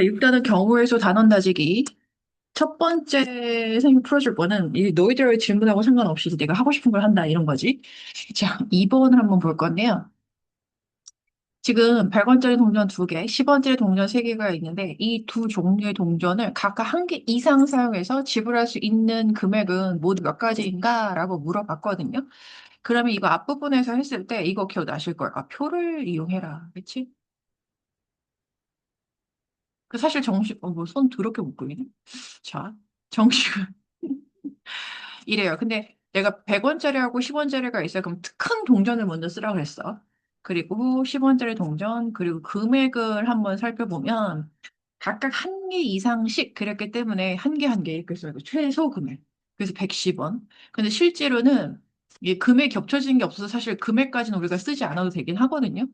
6단은 경우의 수 단원 다지기. 첫 번째 생각 풀어줄 거는 이 너희들의 질문하고 상관없이 내가 하고 싶은 걸 한다 이런 거지. 자, 2번을 한번 볼 건데요. 지금 100원짜리 동전 2개, 10원짜리 동전 3개가 있는데 이 두 종류의 동전을 각각 한 개 이상 사용해서 지불할 수 있는 금액은 모두 몇 가지인가? 라고 물어봤거든요. 그러면 이거 앞부분에서 했을 때 이거 기억나실 거예요. 아, 표를 이용해라. 그치? 그 사실 정식, 뭐 손 더럽게 묶고 있네. 자, 정식은 이래요. 근데 내가 100원짜리하고 10원짜리가 있어요. 그럼 큰 동전을 먼저 쓰라고 그랬어. 그리고 10원짜리 동전, 그리고 금액을 한번 살펴보면 각각 한 개 이상씩 그랬기 때문에 한 개 한 개 이렇게 써요. 최소 금액. 그래서 110원. 근데 실제로는 이게 금액이 겹쳐지는 게 없어서 사실 금액까지는 우리가 쓰지 않아도 되긴 하거든요.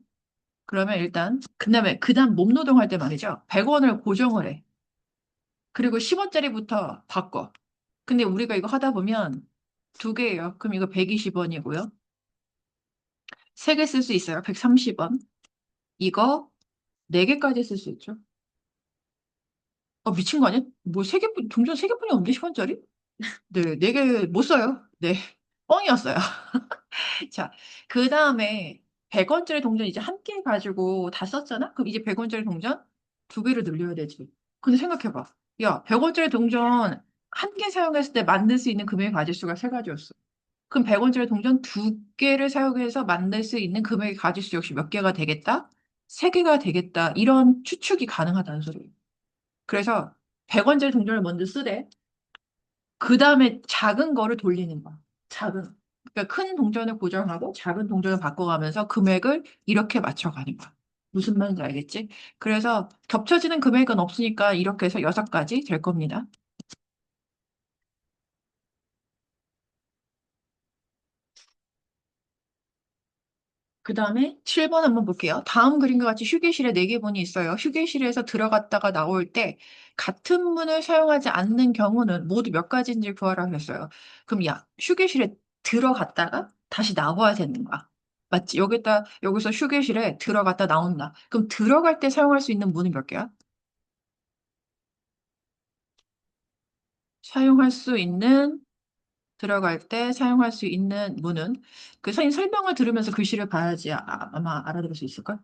그러면 일단, 그다음 몸노동 할 때 말이죠. 100원을 고정을 해. 그리고 10원짜리부터 바꿔. 근데 우리가 이거 하다 보면 2개예요. 그럼 이거 120원이고요. 3개 쓸 수 있어요. 130원. 이거 4개까지 쓸 수 있죠. 미친 거 아니야? 뭐 3개뿐, 동전 3개뿐이 없는데 10원짜리? 네, 4개 못 써요. 네, 뻥이었어요. 자, 그 다음에 100원짜리 동전 이제 한 개 가지고 다 썼잖아? 그럼 이제 100원짜리 동전 2개를 늘려야 되지. 근데 생각해봐. 야, 100원짜리 동전 한 개 사용했을 때 만들 수 있는 금액의 가짓수가 3가지였어. 그럼 100원짜리 동전 2개를 사용해서 만들 수 있는 금액의 가짓수 역시 몇 개가 되겠다? 3개가 되겠다. 이런 추측이 가능하다는 소리예요. 그래서 100원짜리 동전을 먼저 쓰되 그 다음에 작은 거를 돌리는 거야. 작은. 그러니까 큰 동전을 고정하고 작은 동전을 바꿔가면서 금액을 이렇게 맞춰가는 거야. 무슨 말인지 알겠지? 그래서 겹쳐지는 금액은 없으니까 이렇게 해서 6가지 될 겁니다. 그 다음에 7번 한번 볼게요. 다음 그림과 같이 휴게실에 4개 문이 있어요. 휴게실에서 들어갔다가 나올 때 같은 문을 사용하지 않는 경우는 모두 몇 가지인지 구하라 했어요. 그럼 야, 휴게실에 들어갔다가 다시 나와야 되는 거야. 맞지? 여기서 휴게실에 들어갔다 나온다. 그럼 들어갈 때 사용할 수 있는 문은 몇 개야? 사용할 수 있는 들어갈 때 사용할 수 있는 문은 그 선생님 설명을 들으면서 글씨를 봐야지 아마 알아들을 수 있을걸?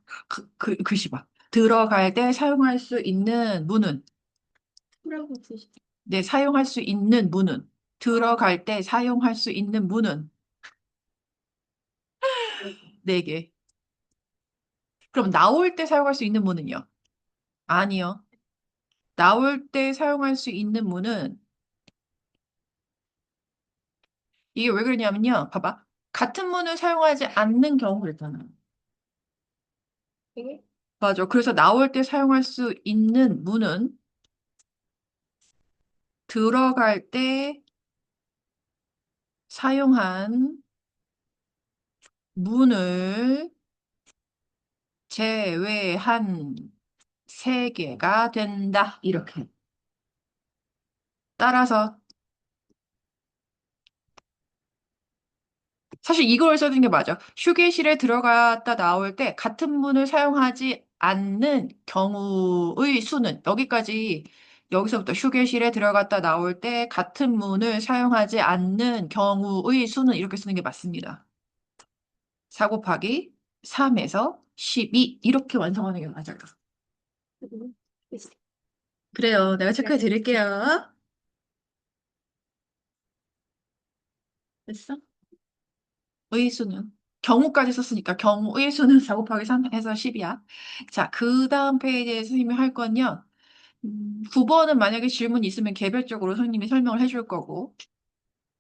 글씨 봐. 들어갈 때 사용할 수 있는 문은 뭐라고 쓰시? 네, 사용할 수 있는 문은 들어갈 때 사용할 수 있는 문은 4개. 그럼 나올 때 사용할 수 있는 문은요? 아니요. 나올 때 사용할 수 있는 문은 이게 왜 그러냐면요. 봐봐. 같은 문을 사용하지 않는 경우 그랬잖아. 되게 맞아. 그래서 나올 때 사용할 수 있는 문은 들어갈 때 사용한 문을 제외한 3개가 된다. 이렇게. 따라서 사실 이걸 써는 게 맞아. 휴게실에 들어갔다 나올 때 같은 문을 사용하지 않는 경우의 수는 여기서부터 휴게실에 들어갔다 나올 때 같은 문을 사용하지 않는 경우의 수는 이렇게 쓰는 게 맞습니다. 4 곱하기 3에서 12 이렇게 완성하는 게 맞아요. 되게 그래요. 내가 체크해 드릴게요. 됐어? 의수는 경우까지 썼으니까 경우의 수는 4 곱하기 3에서 10이야. 자, 그 다음 페이지에 선생님이 할 건요. 9번은 만약에 질문 있으면 개별적으로 선생님이 설명을 해줄 거고,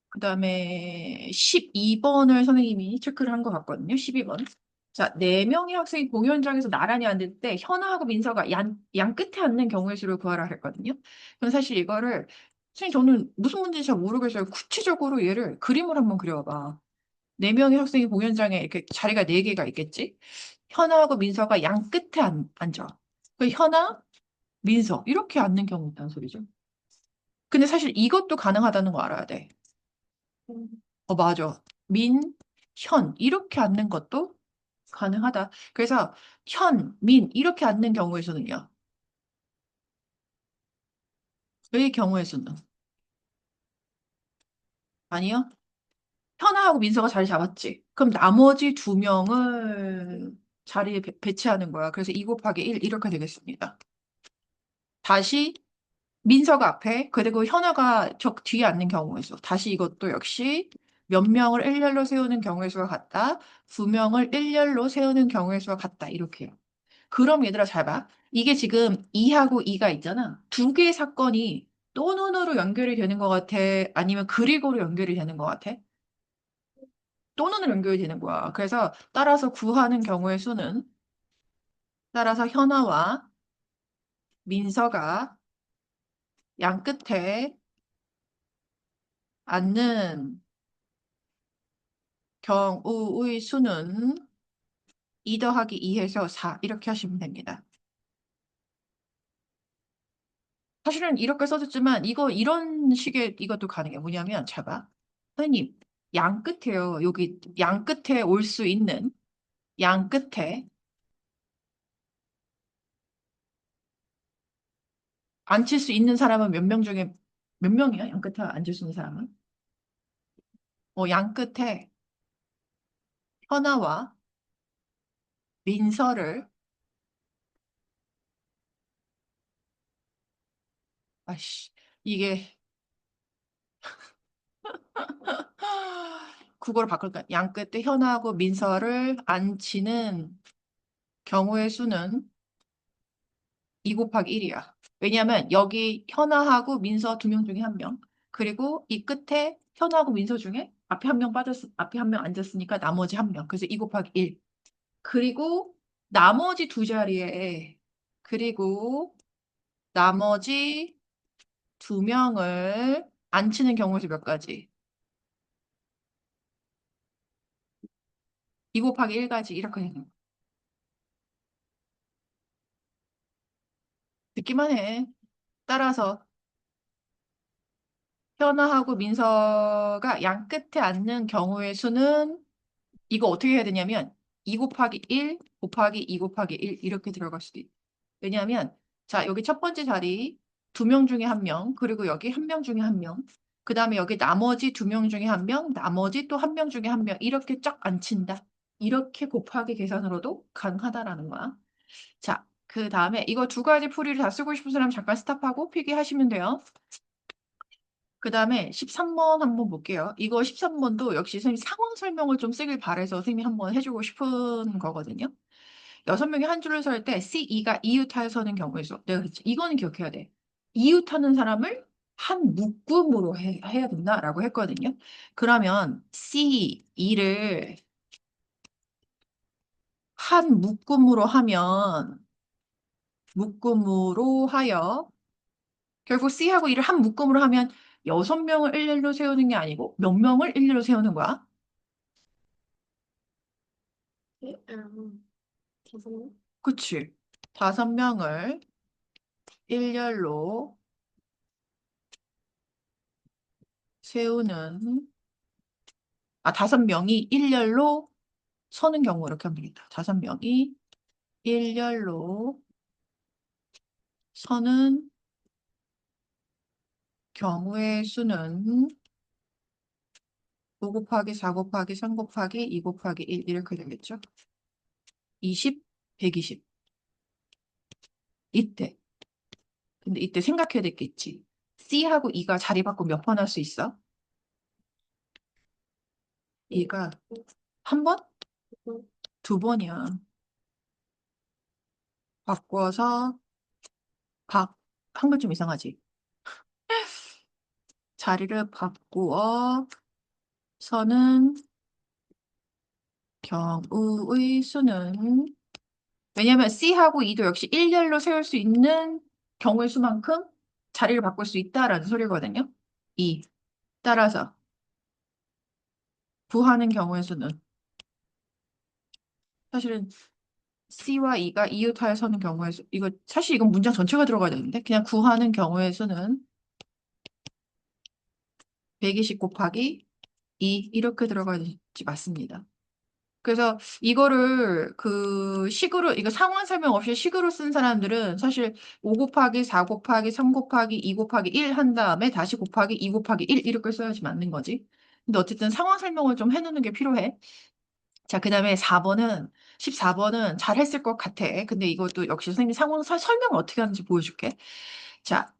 그 다음에 12번을 선생님이 체크를 한 것 같거든요. 12번. 자, 4명의 학생이 공연장에서 나란히 앉을 때 현아하고 민서가 양 끝에 앉는 경우의 수를 구하라 했거든요. 그럼 사실 이거를 선생님 저는 무슨 문제인지 잘 모르겠어요. 구체적으로 얘를 그림을 한번 그려봐. 4명의 학생이 공연장에 이렇게 자리가 4개가 있겠지? 현아하고 민서가 양 끝에 앉아. 그 현아, 민서 이렇게 앉는 경우 있다는 소리죠. 근데 사실 이것도 가능하다는 거 알아야 돼. 맞아. 민, 현 이렇게 앉는 것도 가능하다. 그래서 현, 민 이렇게 앉는 경우에서는요. 의 경우의 수는? 아니요. 현아하고 민서가 자리 잡았지. 그럼 나머지 두 명을 자리에 배치하는 거야. 그래서 2 곱하기 1 이렇게 되겠습니다. 다시 민서가 앞에 그리고 현아가 저 뒤에 앉는 경우의 수. 다시 이것도 역시 몇 명을 일렬로 세우는 경우의 수가 같다. 두 명을 일렬로 세우는 경우의 수가 같다. 이렇게요. 그럼 얘들아 잘 봐. 이게 지금 2하고 2가 있잖아. 두 개의 사건이 또는으로 연결이 되는 것 같아? 아니면 그리고로 연결이 되는 것 같아? 또는으로 연결이 되는 거야. 그래서 따라서 구하는 경우의 수는 따라서 현아와 민서가 양 끝에 앉는 경우의 수는 2 더하기 2해서 4 이렇게 하시면 됩니다. 사실은 이렇게 써줬지만 이거 이런 식의 이것도 가능해. 뭐냐면 잘 봐. 선생님 양 끝에요. 여기 양 끝에 올 수 있는 양 끝에 앉힐 수 있는 사람은 몇 명 중에 몇 명이야? 양 끝에 앉을 수 있는 사람은? 양 끝에 현아와 민서를 아씨 이게 국어로 바꿀까? 양 끝에 현아하고 민서를 앉히는 경우의 수는 2 곱하기 1이야. 왜냐면 여기 현아하고 민서 두 명 중에 한 명. 그리고 이 끝에 현아하고 민서 중에 앞에 한 명 앞에 한 명 앉았으니까 나머지 한 명. 그래서 2 곱하기 1. 그리고 나머지 두 자리에 그리고 나머지 두 명을 앉히는 경우의 수 몇 가지? 2 곱하기 1까지 이렇게 되는 거. 듣기만 해. 따라서 현아하고 민서가 양 끝에 앉는 경우의 수는 이거 어떻게 해야 되냐면 2 곱하기 1 곱하기 2 곱하기 1 이렇게 들어갈 수도 있어. 왜냐하면 자 여기 첫 번째 자리 두 명 중에 한 명, 그리고 여기 한 명 중에 한 명, 그 다음에 여기 나머지 두 명 중에 한 명, 나머지 또 한 명 중에 한 명 이렇게 쫙 앉힌다. 이렇게 곱하기 계산으로도 가능하다라는 거야. 자, 그 다음에 이거 두 가지 풀이를 다 쓰고 싶은 사람 잠깐 스탑하고 필기하시면 돼요. 그 다음에 13번 한번 볼게요. 이거 13번도 역시 선생님 상황 설명을 좀 쓰길 바래서 선생님이 한번 해주고 싶은 거거든요. 6명이 한 줄을 설 때 C2가 이웃하여 서는 경우에서 내가 그랬지. 이거는 기억해야 돼. 이웃하는 사람을 한 묶음으로 해야 된다라고 했거든요. 그러면 C2를 한 묶음으로 하면 묶음으로 하여 결국 C하고 E를 한 묶음으로 하면 6명을 일렬로 세우는 게 아니고 몇 명을 일렬로 세우는 거야? 네, 죄송해요. 그치? 5명을 일렬로 세우는 5명이 일렬로 서는 경우 이렇게 하면 되겠다. 5명이 일렬로 서는 경우의 수는 5 곱하기 4 곱하기 3 곱하기 2 곱하기 1 이렇게 되겠죠? 20, 120. 이때. 근데 이때 생각해야 될 게 있지. C하고 E가 자리 바꾸면 몇 번 할 수 있어? E가 한 번? 두 번이야. 바꿔서 한글 좀 이상하지? 자리를 바꾸어 서는 경우의 수는 왜냐하면 C하고 E도 역시 일렬로 세울 수 있는 경우의 수만큼 자리를 바꿀 수 있다라는 소리거든요. E. 따라서 구하는 경우의 수는 사실은 C와 E가 이웃하여 서는 경우의 수 이거 사실 이건 문장 전체가 들어가야 되는데 그냥 구하는 경우의 수는 120 곱하기 2 이렇게 들어가야지 맞습니다. 그래서 이거를 그 식으로, 이거 상황 설명 없이 식으로 쓴 사람들은 사실 5 곱하기 4 곱하기 3 곱하기 2 곱하기 1 한 다음에 다시 곱하기 2 곱하기 1 이렇게 써야지 맞는 거지. 근데 어쨌든 상황 설명을 좀 해놓는 게 필요해. 자, 그 다음에 4번은, 14번은 잘 했을 것 같아. 근데 이것도 역시 선생님이 상황 설명을 어떻게 하는지 보여줄게. 자,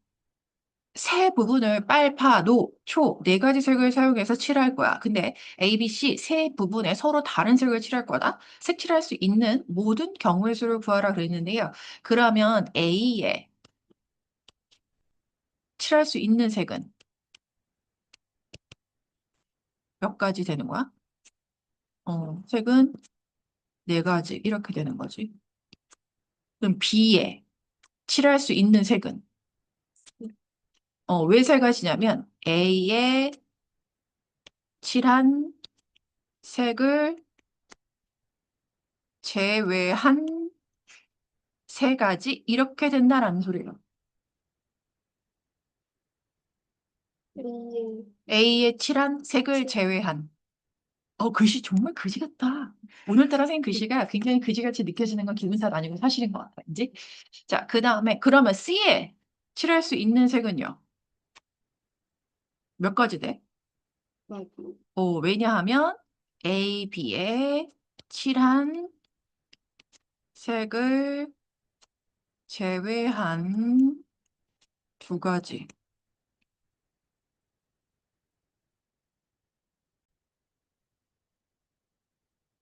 세 부분을 빨파, 노, 초 네 가지 색을 사용해서 칠할 거야. 근데 A, B, C 세 부분에 서로 다른 색을 칠할 거다. 색칠할 수 있는 모든 경우의 수를 구하라 그랬는데요. 그러면 A에 칠할 수 있는 색은 몇 가지 되는 거야? 색은 네 가지 이렇게 되는 거지. 그럼 B에 칠할 수 있는 색은 왜 세 가지냐면 A에 칠한 색을 제외한 세 가지 이렇게 된다라는 소리예요. B에 A에 칠한 색을 칠. 제외한. 글씨 정말 그지 같다. 오늘따라 선생님 글씨가 굉장히 그지같이 느껴지는 건 기분 탓 아니고 사실인 것 같아. 이제 자, 그 다음에 그러면 C에 칠할 수 있는 색은요? 몇 가지 돼? 네. 왜냐하면 A, B에 칠한 색을 제외한 두 가지.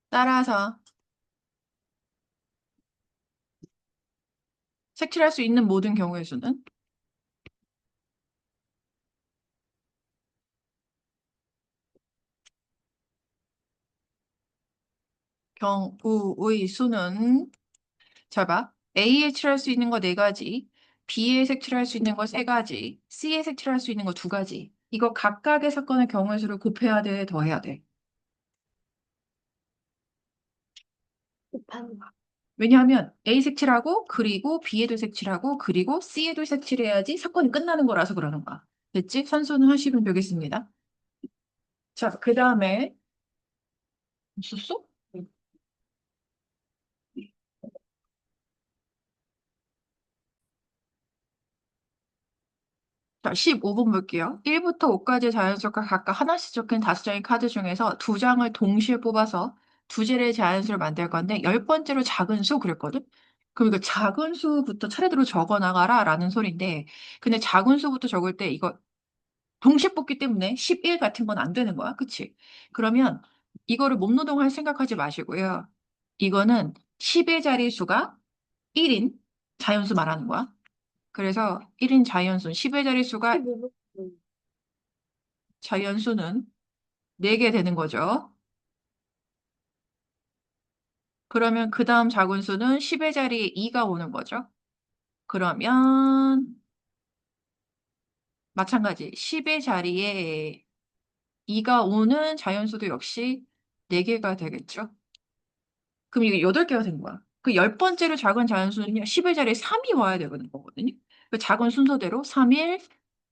따라서 색칠할 수 있는 모든 경우의 수는 경우의 수는 잘 봐. A에 칠할 수 있는 거 네 가지, B에 색칠할 수 있는 거 세 가지, C에 색칠할 수 있는 거 두 가지. 이거 각각의 사건의 경우의 수를 곱해야 돼, 더해야 돼. 곱하는 거. 왜냐하면 A 색칠하고 그리고 B에도 색칠하고 그리고 C에도 색칠해야지 사건이 끝나는 거라서 그러는 거야. 됐지? 산수는 하시면 되겠습니다. 자, 그 다음에 있었어? 자, 15번 볼게요. 1부터 5까지 자연수가 각각 하나씩 적힌 5장의 카드 중에서 2장을 동시에 뽑아서 두 개의 자연수를 만들 건데 10번째로 작은 수 그랬거든? 그럼 이거 작은 수부터 차례대로 적어 나가라 라는 소리인데 근데 작은 수부터 적을 때 이거 동시에 뽑기 때문에 11 같은 건 안 되는 거야. 그치? 그러면 이거를 몸노동할 생각하지 마시고요. 이거는 10의 자릿수가 1인 자연수 말하는 거야. 그래서 1인 자연수, 10의 자릿수가 15분. 자연수는 4개 되는 거죠. 그러면 그 다음 작은 수는 10의 자리에 2가 오는 거죠. 그러면 마찬가지 10의 자리에 2가 오는 자연수도 역시 4개가 되겠죠. 그럼 이게 8개가 된 거야. 그 10번째로 작은 자연수는요. 10의 자리에 3이 와야 되는 거거든요. 그 작은 순서대로 3, 1,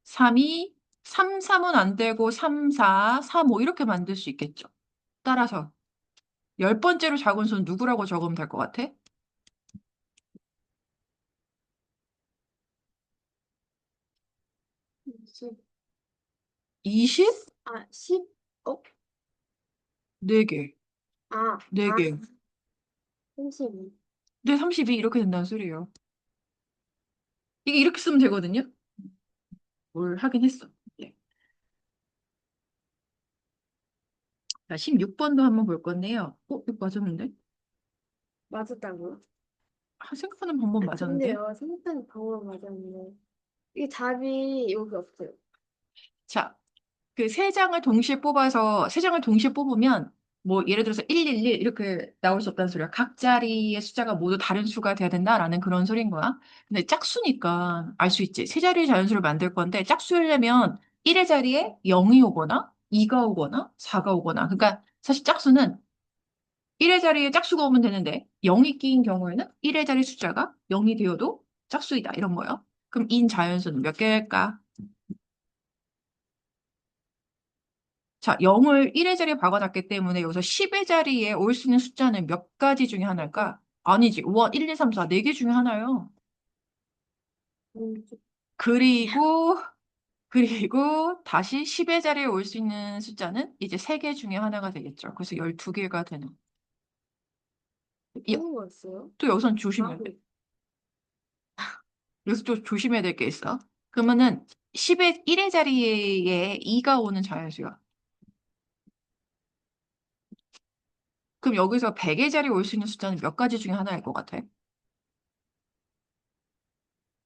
3, 2, 3, 3은 안 되고 3, 4, 3, 5 이렇게 만들 수 있겠죠. 따라서 10번째로 작은 수는 누구라고 적으면 될 것 같아? 10. 20? 아, 10? 어? 4개. 아, 4개. 32. 네, 32 이렇게 된다는 소리예요. 이게 이렇게 쓰면 되거든요. 뭘 하긴 했어. 네. 자, 16번도 한번 볼 건데요. 이거 맞았는데? 맞았다고요? 생각하는 방법 맞았는데요? 근데요, 생각하는 방법 맞았는데. 이게 답이 여기 없어요. 자, 그 세 장을 동시에 뽑아서, 세 장을 동시에 뽑으면, 뭐, 예를 들어서 111 이렇게 나올 수 없다는 소리야. 각 자리의 숫자가 모두 다른 수가 돼야 된다라는 그런 소리인 거야. 근데 짝수니까 알 수 있지. 세 자리의 자연수를 만들 건데, 짝수려면 1의 자리에 0이 오거나, 2가 오거나, 4가 오거나. 그러니까 사실 짝수는 1의 자리에 짝수가 오면 되는데 0이 끼인 경우에는 1의 자리 숫자가 0이 되어도 짝수이다 이런 거예요. 그럼 인 자연수는 몇 개일까? 자, 0을 1의 자리에 박아놨기 때문에 여기서 10의 자리에 올 수 있는 숫자는 몇 가지 중에 하나일까? 아니지. 우와, 1, 2, 3, 4, 4개 중에 하나요. 음, 그리고, 그리고 다시 10의 자리에 올 수 있는 숫자는 이제 3개 중에 하나가 되겠죠. 그래서 12개가 되는. 그런 거였어요? 또 여기선 아, 조심해야 돼. 여기서 또 조심해야 될 게 있어. 그러면은 10의 1의 자리에 2가 오는 자연수야. 그럼 여기서 100의 자리에 올 수 있는 숫자는 몇 가지 중에 하나일 것 같아?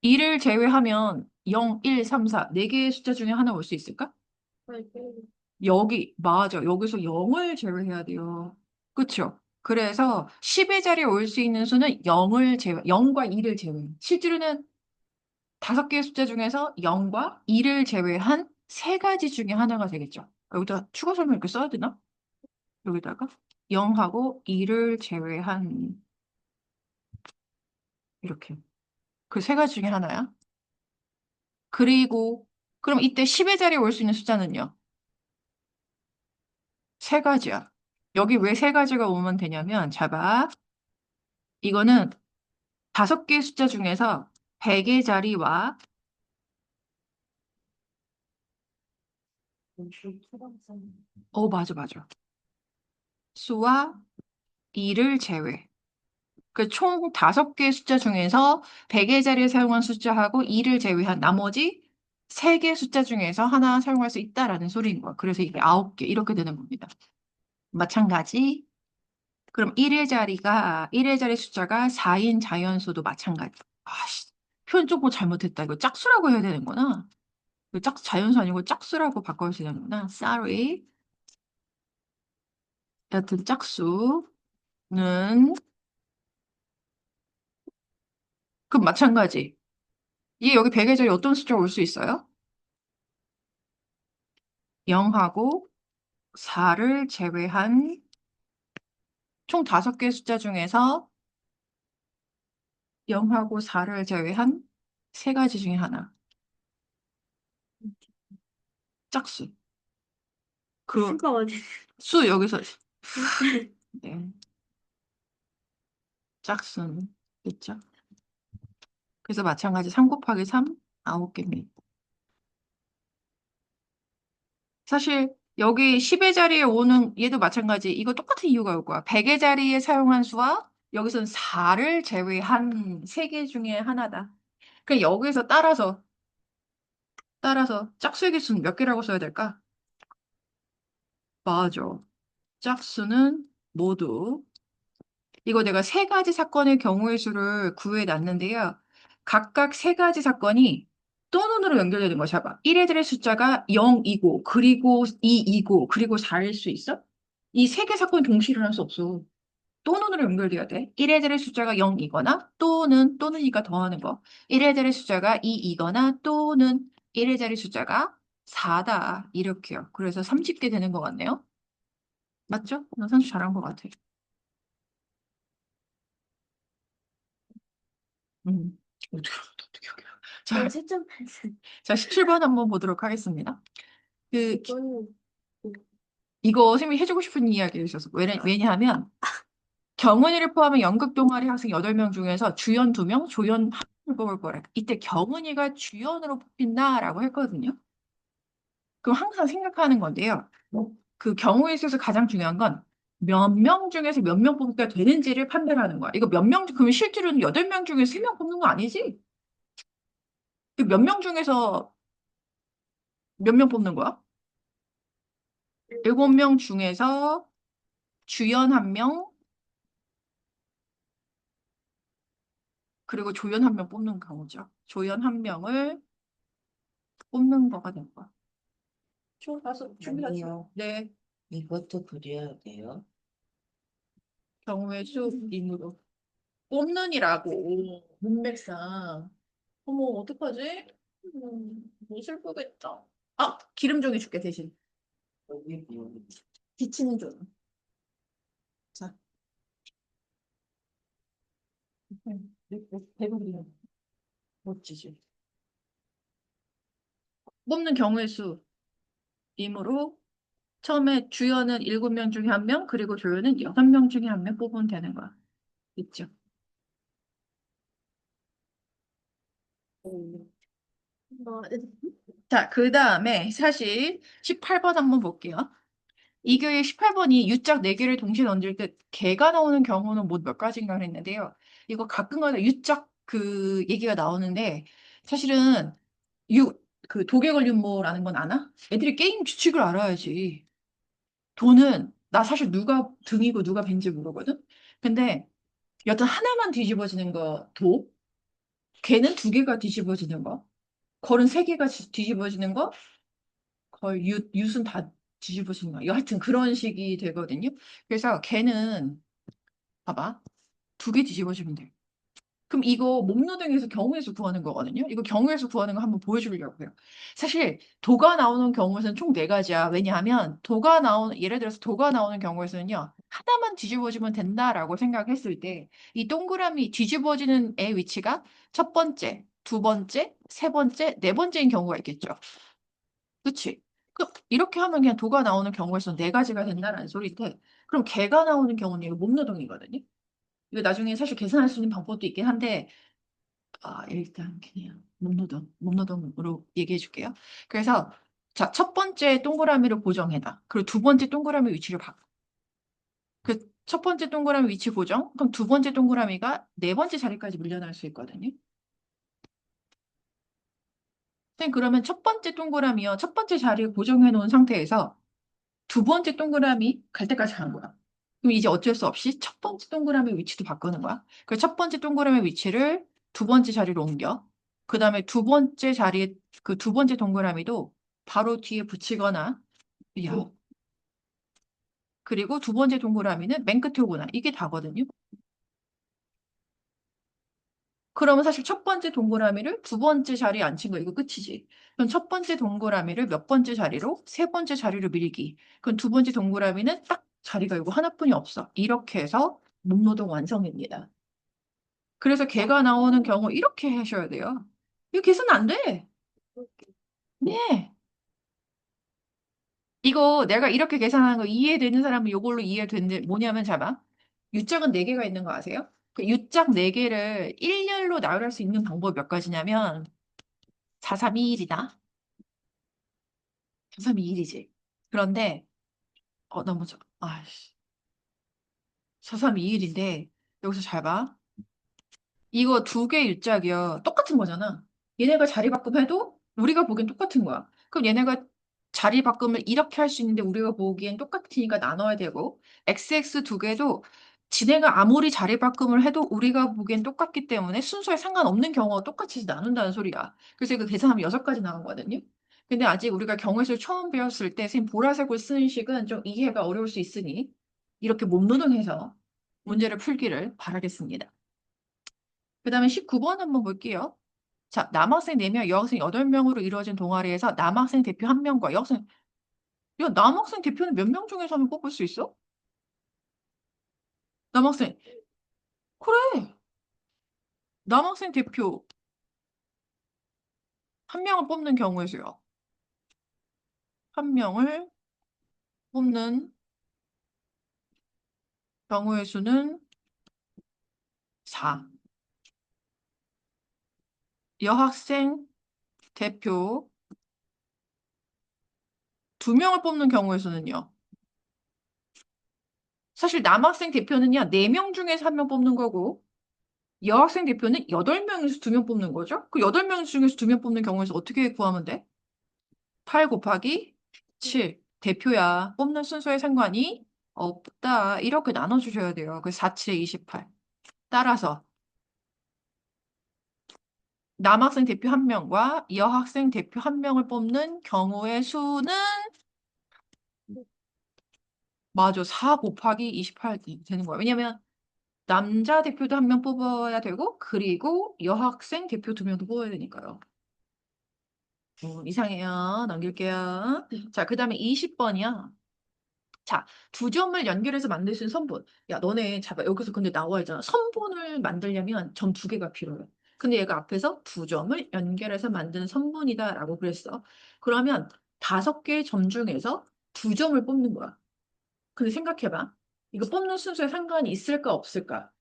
2를 제외하면 0, 1, 3, 4, 4개의 숫자 중에 하나 올 수 있을까? 맞아. 여기서 0을 제외해야 돼요. 그쵸? 그래서 10의 자리에 올 수 있는 수는 0과 2를 제외. 실제로는 5개의 숫자 중에서 0과 2를 제외한 세 가지 중에 하나가 되겠죠. 여기다 추가 설명 이렇게 써야 되나? 여기다가 0하고 2를 제외한 이렇게. 그 세 가지 중에 하나야. 그리고 그럼 이때 10의 자리에 올 수 있는 숫자는요? 세 가지야. 여기 왜 세 가지가 오면 되냐면, 자봐. 이거는 5개의 숫자 중에서 100의 자리와, 맞아, 맞아. 수와 2를 제외. 그 총 5개의 숫자 중에서 100의 자리에 사용한 숫자하고 2를 제외한 나머지 3개의 숫자 중에서 하나 사용할 수 있다라는 소리인 거야. 그래서 이게 9개, 이렇게 되는 겁니다. 마찬가지. 그럼 1의 자리 숫자가 4인 자연수도 마찬가지. 아씨, 표현 조금 잘못했다. 이거 짝수라고 해야 되는구나. 이거 자연수 아니고 짝수라고 바꿔야 되는구나. Sorry. 여튼 짝수는, 그럼 마찬가지. 이게 여기 100의 자리 어떤 숫자가 올 수 있어요? 0하고 4를 제외한 총 5개의 숫자 중에서 0하고 4를 제외한 세 가지 중에 하나. 짝수. 그 수가 어디? 수 여기서 네, 짝수는 있죠. 그래서 마찬가지 3 곱하기 3, 9개입니다. 사실 여기 10의 자리에 오는 얘도 마찬가지. 이거 똑같은 이유가 올 거야. 100의 자리에 사용한 수와 여기서는 4를 제외한 3개 중에 하나다. 그럼 여기서 따라서 짝수의 개수는 몇 개라고 써야 될까? 맞아. 짝수는 모두 이거 내가 세 가지 사건의 경우의 수를 구해 놨는데요. 각각 세 가지 사건이 또는으로 연결되는 거야. 봐봐. 1애들의 숫자가 0이고, 그리고 2이고, 그리고 4일 수 있어? 이 세 개 사건이 동시에 일어날 수 없어. 또는으로 연결돼야 돼. 1애들의 숫자가 0이거나, 또는 2가 더하는 거. 1애들의 숫자가 2이거나, 또는 1의 자리 숫자가 4다. 이렇게요. 그래서 30개 되는 것 같네요. 맞죠? 나 산수 잘한 것 같아. 음. 어떻게 하냐. 자, 채점 자, 17번 한번 보도록 하겠습니다. 그, 이거는 이거 선생님이 해주고 싶은 이야기가 있어서. 왜냐하면, 경은이를 포함한 연극 동아리 학생 8명 중에서 주연 2명, 조연 1명을 뽑을 거래. 이때 경은이가 주연으로 뽑힌다라고 했거든요. 그럼 항상 생각하는 건데요. 그 경우에 있어서 가장 중요한 건 몇 명 중에서 몇 명 뽑기가 되는지를 판별하는 거야. 이거 몇 명, 그러면 실제로는 8명 중에 3명 뽑는 거 아니지? 몇 명 중에서 몇 명 뽑는 거야? 7명 중에서 주연 1명, 그리고 조연 1명 뽑는 경우죠. 조연 1명을 뽑는 거가 된 거야. 준비하세요. 네, 이것도 그려야 돼요. 경우의 수임으로. 뽑는이라고, 문맥상. 어머, 어떡하지? 못 슬프겠다. 아, 기름 종이 줄게, 대신. 여기 뭐 비치는 종. 자, 대본 그리는 멋지지. 뽑는 경우의 수, 임으로 처음에 주연은 7명 중에 1명, 그리고 조연은 6명 중에 1명 뽑으면 되는 거야. 있죠? 뭐, 자, 그 다음에 사실 18번 한번 볼게요. 이 교의 18번이 유짝 4개를 동시에 던질 때 개가 나오는 경우는 뭐 몇 가지인가 했는데요. 이거 가끔가다 유짝 그 얘기가 나오는데 사실은 그 독에 걸린 뭐라는 건 아나? 애들이 게임 규칙을 알아야지. 도는 나 사실 누가 등이고 누가 빈지 모르거든. 근데 여튼 하나만 뒤집어지는 거 도, 개는 2개가 뒤집어지는 거, 걸은 3개가 뒤집어지는 거, 거의 윷은 다 뒤집어지는 거. 하여튼 그런 식이 되거든요. 그래서 개는 봐봐. 2개 뒤집어지면 돼. 그럼 이거 목노동에서 경우에서 구하는 거거든요. 이거 경우에서 구하는 거 한번 보여주려고 해요. 사실 도가 나오는 경우에는 총 4가지야. 왜냐하면 예를 들어서 도가 나오는 경우에서는요. 하나만 뒤집어지면 된다라고 생각했을 때 이 동그라미 뒤집어지는 애 위치가 첫 번째, 두 번째, 세 번째, 네 번째인 경우가 있겠죠. 그치? 이렇게 하면 그냥 도가 나오는 경우에서 4가지가 된다라는 소리인데 그럼 개가 나오는 경우는 이거 목노동이거든요. 이거 나중에 사실 계산할 수 있는 방법도 있긴 한데 일단 그냥 몸노동으로 얘기해 줄게요. 그래서 자, 첫 번째 동그라미를 고정해놔. 그리고 두 번째 동그라미 위치를 바꿔. 그 첫 번째 동그라미 위치 고정. 그럼 두 번째 동그라미가 네 번째 자리까지 밀려날 수 있거든요. 선생님, 그러면 첫 번째 동그라미요. 첫 번째 자리에 고정해 놓은 상태에서 두 번째 동그라미 갈 때까지 가는 거야. 그럼 이제 어쩔 수 없이 첫 번째 동그라미 위치도 바꾸는 거야. 그 첫 번째 동그라미 위치를 두 번째 자리로 옮겨. 그 다음에 두 번째 자리에 그 두 번째 동그라미도 바로 뒤에 붙이거나, 야, 그리고 두 번째 동그라미는 맨 끝에 오거나 이게 다거든요. 그러면 사실 첫 번째 동그라미를 두 번째 자리에 앉힌 거 이거 끝이지. 그럼 첫 번째 동그라미를 몇 번째 자리로? 세 번째 자리로 밀기. 그럼 두 번째 동그라미는 딱 자리가 이거 하나뿐이 없어. 이렇게 해서 목노동 완성입니다. 그래서 개가 나오는 경우 이렇게 하셔야 돼요. 이거 계산 안 돼. 네. 이거 내가 이렇게 계산하는 거 이해되는 사람은 이걸로 이해되는데 뭐냐면 잡아. 유짝은 4개가 있는 거 아세요? 그 유짝 4개를 일렬로 나열할 수 있는 방법이 몇 가지냐면 4321이다. 4321이지. 그런데 너무 아이씨. 4321인데 여기서 잘 봐. 이거 2개 유짝이요. 똑같은 거잖아. 얘네가 자리 바꿈해도 우리가 보기엔 똑같은 거야. 그럼 얘네가 자리 바꿈을 이렇게 할 수 있는데 우리가 보기엔 똑같으니까 나눠야 되고 XX 2개도 지네가 아무리 자리 바꿈을 해도 우리가 보기엔 똑같기 때문에 순서에 상관없는 경우가 똑같이 나눈다는 소리야. 그래서 이거 계산하면 6가지 나오거든요. 근데 아직 우리가 경우에서 처음 배웠을 때 선생님 보라색을 쓰는 식은 좀 이해가 어려울 수 있으니 이렇게 몸노동해서 문제를 풀기를 바라겠습니다. 그 다음에 19번 한번 볼게요. 자, 남학생 4명, 여학생 8명으로 이루어진 동아리에서 남학생 대표 1명과 여학생, 야, 남학생 대표는 몇 명 중에서 한 명 뽑을 수 있어? 남학생, 그래. 남학생 대표 1명을 뽑는 경우의 수요. 1명을 뽑는 경우의 수는 4. 여학생 대표 2명을 뽑는 경우의 수는요. 사실 남학생 대표는요, 4명 중에서 1명 뽑는 거고, 여학생 대표는 8명에서 2명 뽑는 거죠? 그 8명 중에서 2명 뽑는 경우에서 어떻게 구하면 돼? 8 곱하기 7. 대표야. 뽑는 순서에 상관이 없다. 이렇게 나눠주셔야 돼요. 그래서 4, 7에 28. 따라서 남학생 대표 1명과 여학생 대표 1명을 뽑는 경우의 수는 맞아. 4 곱하기 28이 되는 거야. 왜냐면 남자 대표도 1명 뽑아야 되고 그리고 여학생 대표 2명도 뽑아야 되니까요. 이상해요. 넘길게요. 자, 그 다음에 20번이야. 자, 2점을 연결해서 만들 수 있는 선분. 야, 너네 잡아. 여기서 근데 나와 있잖아. 선분을 만들려면 점 2개가 필요해. 근데 얘가 앞에서 2점을 연결해서 만드는 선분이다라고 그랬어. 그러면 5개의 점 중에서 두 점을 뽑는 거야. 근데 생각해봐. 이거 뽑는 순서에 상관이 있을까, 없을까?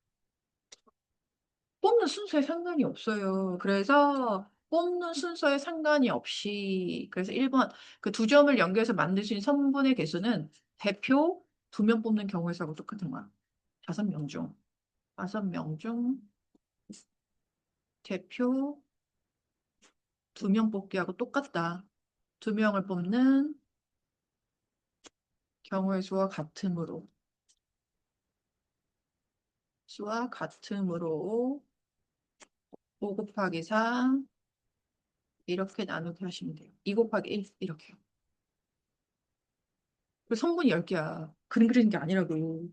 뽑는 순서에 상관이 없어요. 그래서 뽑는 순서에 상관이 없이, 그래서 1번, 그 두 점을 연결해서 만들 수 있는 성분의 개수는 대표 2명 뽑는 경우의 수하고 똑같은 거야. 5명 중. 5명 중 대표 2명 뽑기하고 똑같다. 2명을 뽑는 경우의 수와 같으므로 5 곱하기 4 이렇게 나누기 하시면 돼요. 2 곱하기 1 이렇게요. 그 성분이 10개야. 그림 그리는 게 아니라고.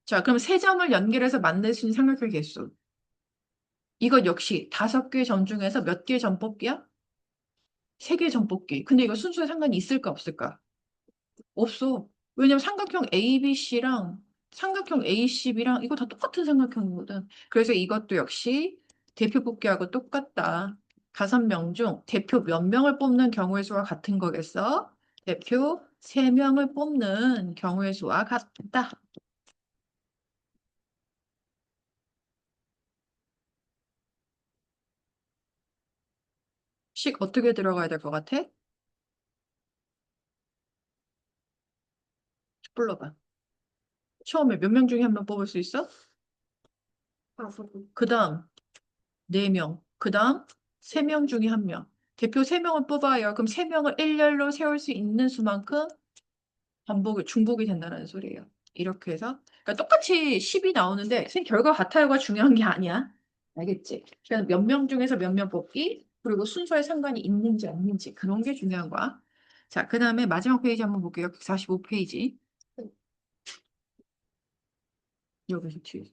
자, 그럼 세 점을 연결해서 만들 수 있는 삼각형 개수. 이것 역시 5개의 점 중에서 몇 개의 점 뽑기야? 3개의 점 뽑기. 근데 이거 순서에 상관이 있을까 없을까? 없어. 왜냐면 삼각형 ABC랑 삼각형 ACB랑 이거 다 똑같은 삼각형이거든. 그래서 이것도 역시 대표 뽑기하고 똑같다. 5명 중 대표 몇 명을 뽑는 경우의 수와 같은 거겠어? 대표 3명을 뽑는 경우의 수와 같다. 식 어떻게 들어가야 될 것 같아? 불러봐. 처음에 몇 명 중에 한 명 뽑을 수 있어? 5번. 그 다음 4명. 그 다음 3명 중에 1명. 대표 3명을 뽑아요. 그럼 3명을 일렬로 세울 수 있는 수만큼 중복이 된다는 소리예요. 이렇게 해서. 그러니까 똑같이 10이 나오는데 선생님 결과 같아요가 중요한 게 아니야. 알겠지? 그러니까 몇 명 중에서 몇 명 뽑기 그리고 순서에 상관이 있는지 없는지 그런 게 중요한 거야. 자, 그 다음에 마지막 페이지 한번 볼게요. 145페이지. 여기서 뒤에.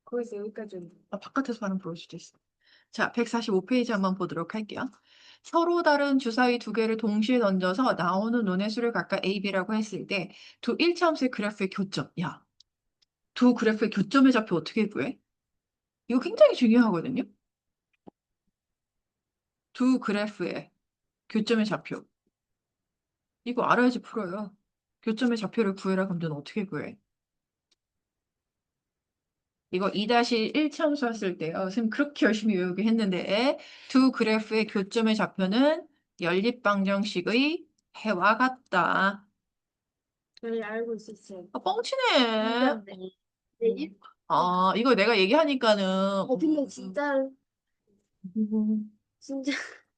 거기서 여기까지 온다. 바깥에서 바람 불을 수도 있어. 자, 145페이지 한번 보도록 할게요. 서로 다른 주사위 2개를 동시에 던져서 나오는 논의 수를 각각 A, B라고 했을 때 두 일차함수의 그래프의 교점. 야, 두 그래프의 교점의 좌표 어떻게 구해? 이거 굉장히 중요하거든요. 두 그래프의 교점의 좌표. 이거 알아야지 풀어요. 교점의 좌표를 구해라 그럼 넌 어떻게 구해? 이거 2-1차함수 했을 때요. 선생님 그렇게 열심히 외우게 했는데 두 그래프의 교점의 좌표는 연립방정식의 해와 같다. 네, 알고 있었어요. 뻥치네. 진짜인데. 네, 이거 내가 얘기하니까는 근데 진짜 음, 진짜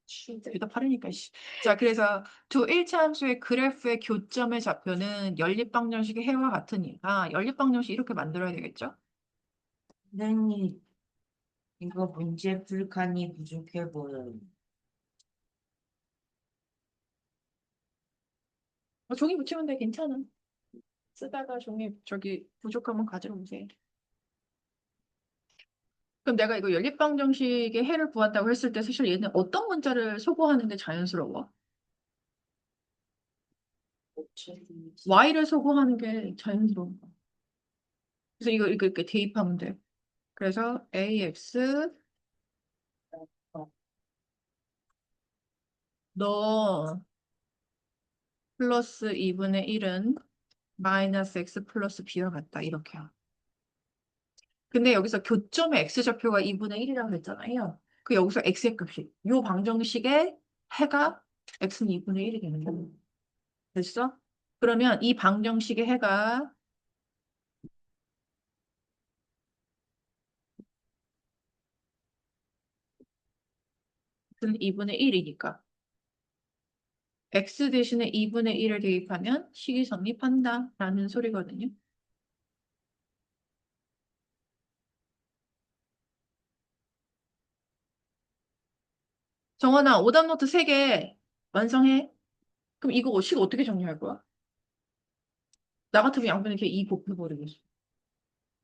진짜 대답하려니까. 씨. 자, 그래서 두 일차함수의 그래프의 교점의 좌표는 연립방정식의 해와 같으니까 연립방정식 이렇게 만들어야 되겠죠? 선생님, 이거 문제 풀칸이 부족해 보여요. 종이 붙이면 돼, 괜찮아. 쓰다가 종이 저기 부족하면 가지러 오세요. 그럼 내가 이거 연립방정식의 해를 구한다고 했을 때 사실 얘는 어떤 문자를 소거하는 게 자연스러워? y를 소거하는 게 자연스러운 거야. 그래서 이거 이렇게 대입하면 돼. 그래서 ax 너 플러스 2분의 1은 마이너스 x 플러스 b와 같다. 이렇게요. 근데 여기서 교점의 x좌표가 2분의 1이라고 했잖아요. 그 여기서 x의 값이 요 방정식의 해가 x는 2분의 1이 되는 거예요. 됐어? 그러면 이 방정식의 해가 x는 2분의 1이니까 x 대신에 2분의 1을 대입하면 식이 성립한다 라는 소리거든요. 정원아, 오답노트 3개 완성해. 그럼 이거 식 어떻게 정리할 거야? 나 같으면 양변에 이렇게 2 곱해버리겠어.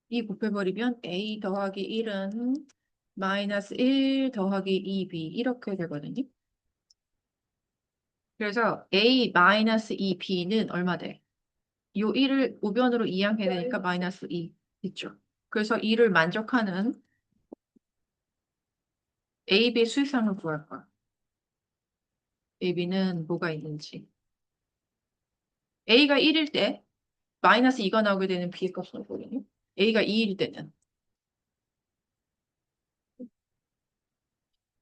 2 곱해버리면 a 더하기 1은 마이너스 1 더하기 2b 이렇게 되거든요. 그래서 a 마이너스 2b는 얼마 돼? 요 1을 우변으로 이항해야 되니까 마이너스 2 있죠. 그래서 이를 만족하는 a, b 수익상을 구할 거야. A, B는 뭐가 있는지. A가 1일 때 마이너스 2가 나오게 되는 B의 값은 뭐거든요. A가 2일 때는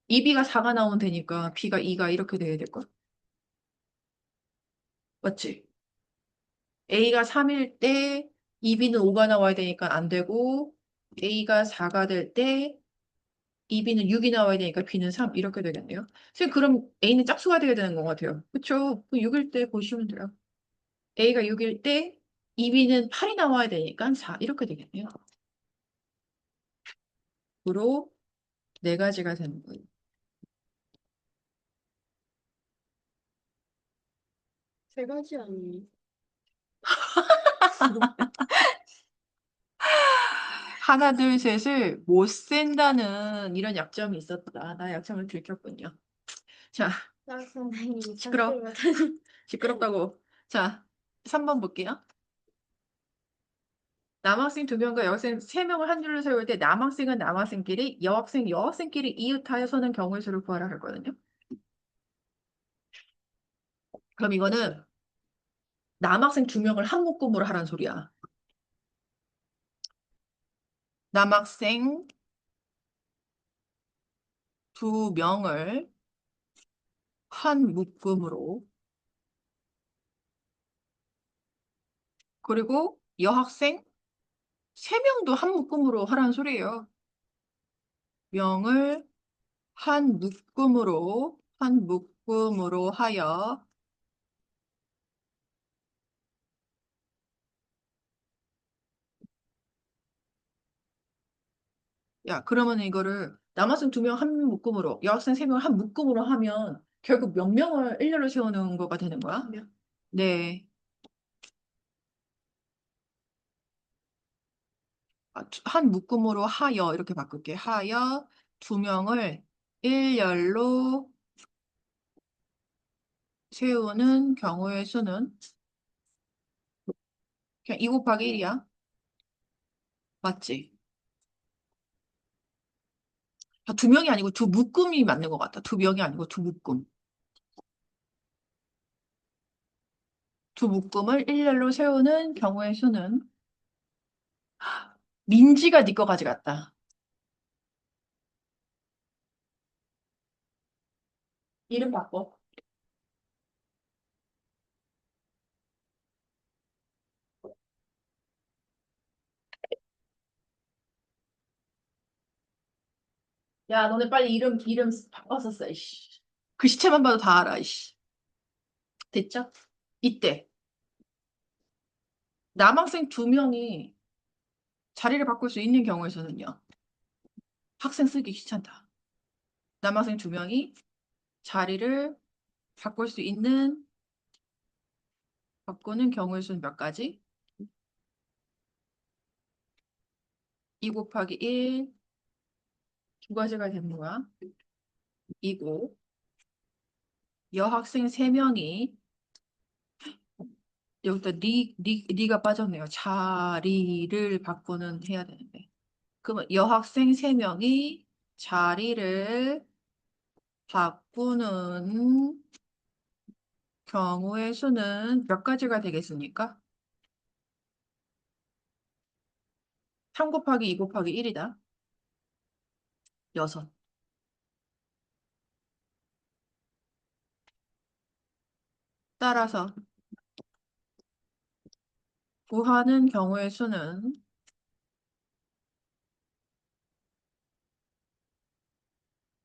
2B가 4가 나오면 되니까 B가 2가 이렇게 돼야 될걸? 맞지? A가 3일 때 2B는 5가 나와야 되니까 안 되고 A가 4가 될 때 2B는 6이 나와야 되니까 B는 3 이렇게 되겠네요. 선생님 그럼 A는 짝수가 돼야 되는 것 같아요. 그쵸? 6일 때 보시면 돼요. A가 6일 때 2B는 8이 나와야 되니까 4 이렇게 되겠네요. 으로 네 가지가 되는 거예요. 세 가지 아니에요? 하나, 둘, 셋을 못 센다는 이런 약점이 있었다. 나 약점을 들켰군요. 자, 딱 선생님이 시끄러. 짝을 못하는. 시끄럽다고. 자, 3번 볼게요. 남학생 2명과 여학생 3명을 한 줄로 세울 때 남학생은 남학생끼리, 여학생끼리 이웃하여 서는 경우의 수를 구하라 했거든요. 그럼 이거는 남학생 2명을 한 묶음으로 하라는 소리야. 남학생 2명을 한 묶음으로 그리고 여학생 3명도 한 묶음으로 하라는 소리예요. 명을 한 묶음으로 하여 야 그러면 이거를 남학생 2명 한 묶음으로 여학생 3명 한 묶음으로 하면 결국 몇 명을 일렬로 세우는 거가 되는 거야? 한 명. 네. 한 묶음으로 하여 이렇게 바꿀게. 하여 2명을 일렬로 세우는 경우의 수는 그냥 2 곱하기 1이야. 맞지? 2명이 아니고 2묶음이 맞는 것 같다. 2명이 아니고 2묶음. 2묶음을 일렬로 세우는 경우의 수는 민지가 네 거 가져갔다. 이름 바꿔. 야, 너네 빨리 이름 바꿔서 써, 이씨. 글씨체만 봐도 다 알아, 이씨. 됐죠? 이때 남학생 2명이 자리를 바꿀 수 있는 경우에서는요. 학생 쓰기 귀찮다. 남학생 2명이 자리를 바꾸는 경우의 수는 몇 가지? 2 곱하기 1, 2가지가 되는 거야. 이고 여학생 3명이 여기다 리가 빠졌네요. 자리를 바꾸는 해야 되는데. 그러면 여학생 3명이 자리를 바꾸는 경우의 수는 몇 가지가 되겠습니까? 3 곱하기 2 곱하기 1이다. 6. 따라서 구하는 경우의 수는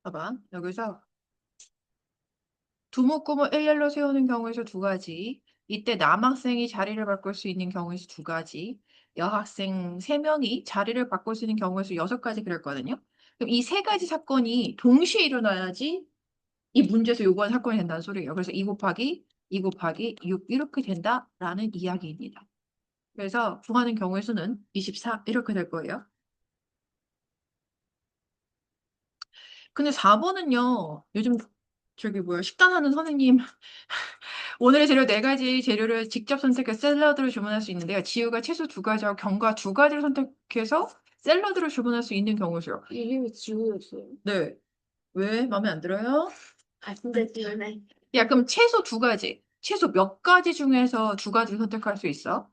봐봐. 여기서 두 묶음을 일렬로 세우는 경우의 수 2가지. 이때 남학생이 자리를 바꿀 수 있는 경우의 수 2가지. 여학생 3명이 자리를 바꿀 수 있는 경우의 수 6가지 그랬거든요. 그럼 이 3가지 사건이 동시에 일어나야지 이 문제에서 요구한 사건이 된다는 소리예요. 그래서 2 곱하기 6 이렇게 된다라는 이야기입니다. 그래서 구하는 경우의 수는 24 이렇게 될 거예요. 근데 4번은요. 요즘 저기 뭐야 식단 하는 선생님 오늘의 재료 4가지 재료를 직접 선택해 샐러드를 주문할 수 있는데요. 지우가 채소 2가지와 견과 2가지를 선택해서 샐러드를 주문할 수 있는 경우죠. 이름이 지우였어요. 네. 왜? 마음에 안 들어요? 아, 진짜 지우네. 야, 그럼 채소 두 가지. 채소 몇 가지 중에서 두 가지 선택할 수 있어?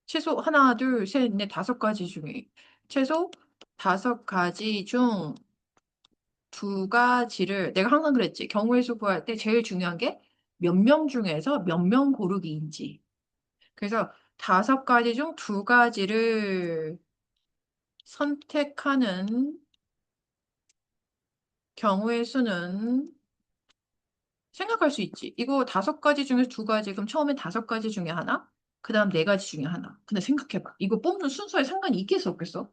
채소 하나, 둘, 셋, 넷, 다섯 가지 중에. 채소 다섯 가지 중 두 가지를 내가 항상 그랬지. 경우의 수 구할 때 제일 중요한 게 몇 명 중에서 몇 명 고르기인지. 그래서 다섯 가지 중 두 가지를 선택하는 경우의 수는 생각할 수 있지. 이거 다섯 가지 중에 두 가지. 그럼 처음엔 다섯 가지 중에 하나, 그 다음 네 가지 중에 하나. 근데 생각해봐. 이거 뽑는 순서에 상관이 있겠어, 없겠어?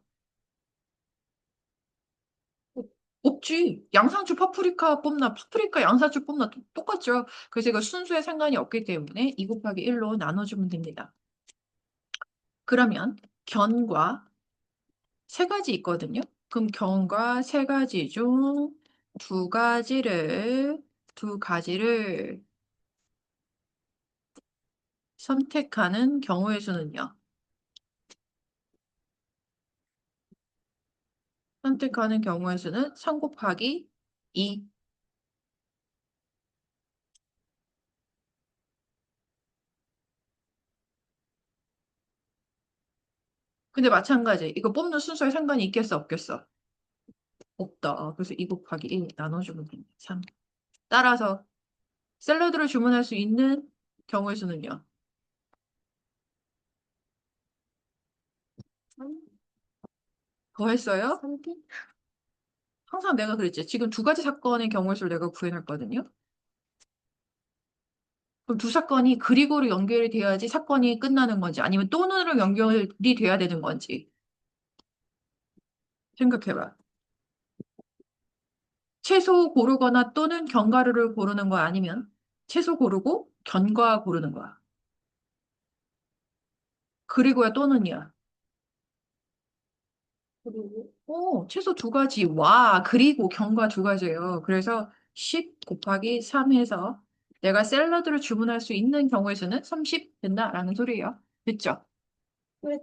없지. 양상추 파프리카 뽑나, 파프리카 양상추 뽑나 똑같죠. 그래서 이거 순서에 상관이 없기 때문에 2 곱하기 1로 나눠주면 됩니다. 그러면 견과 세 가지 있거든요. 그럼 견과 세 가지 중 두 가지를 선택하는 경우의 수는요. 선택하는 경우의 수는 3 곱하기 2. 근데 마찬가지. 이거 뽑는 순서에 상관이 있겠어, 없겠어? 없다. 그래서 2 곱하기 1 나눠주면 됩니다. 3. 따라서 샐러드를 주문할 수 있는 경우의 수는요. 3, 더 했어요? 3피? 항상 내가 그랬지. 지금 두 가지 사건의 경우의 수를 내가 구해놨거든요. 그럼 두 사건이 그리고로 연결이 돼야지 사건이 끝나는 건지 아니면 또는으로 연결이 돼야 되는 건지 생각해봐. 채소 고르거나 또는 견과류를 고르는 거야 아니면 채소 고르고 견과 고르는 거야. 그리고야 또는이야. 그리고 채소 두 가지. 와, 그리고 견과 두 가지예요. 그래서 10 곱하기 3 해서 내가 샐러드를 주문할 수 있는 경우의 수는 30 된다라는 소리예요. 됐죠? 끝.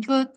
끝.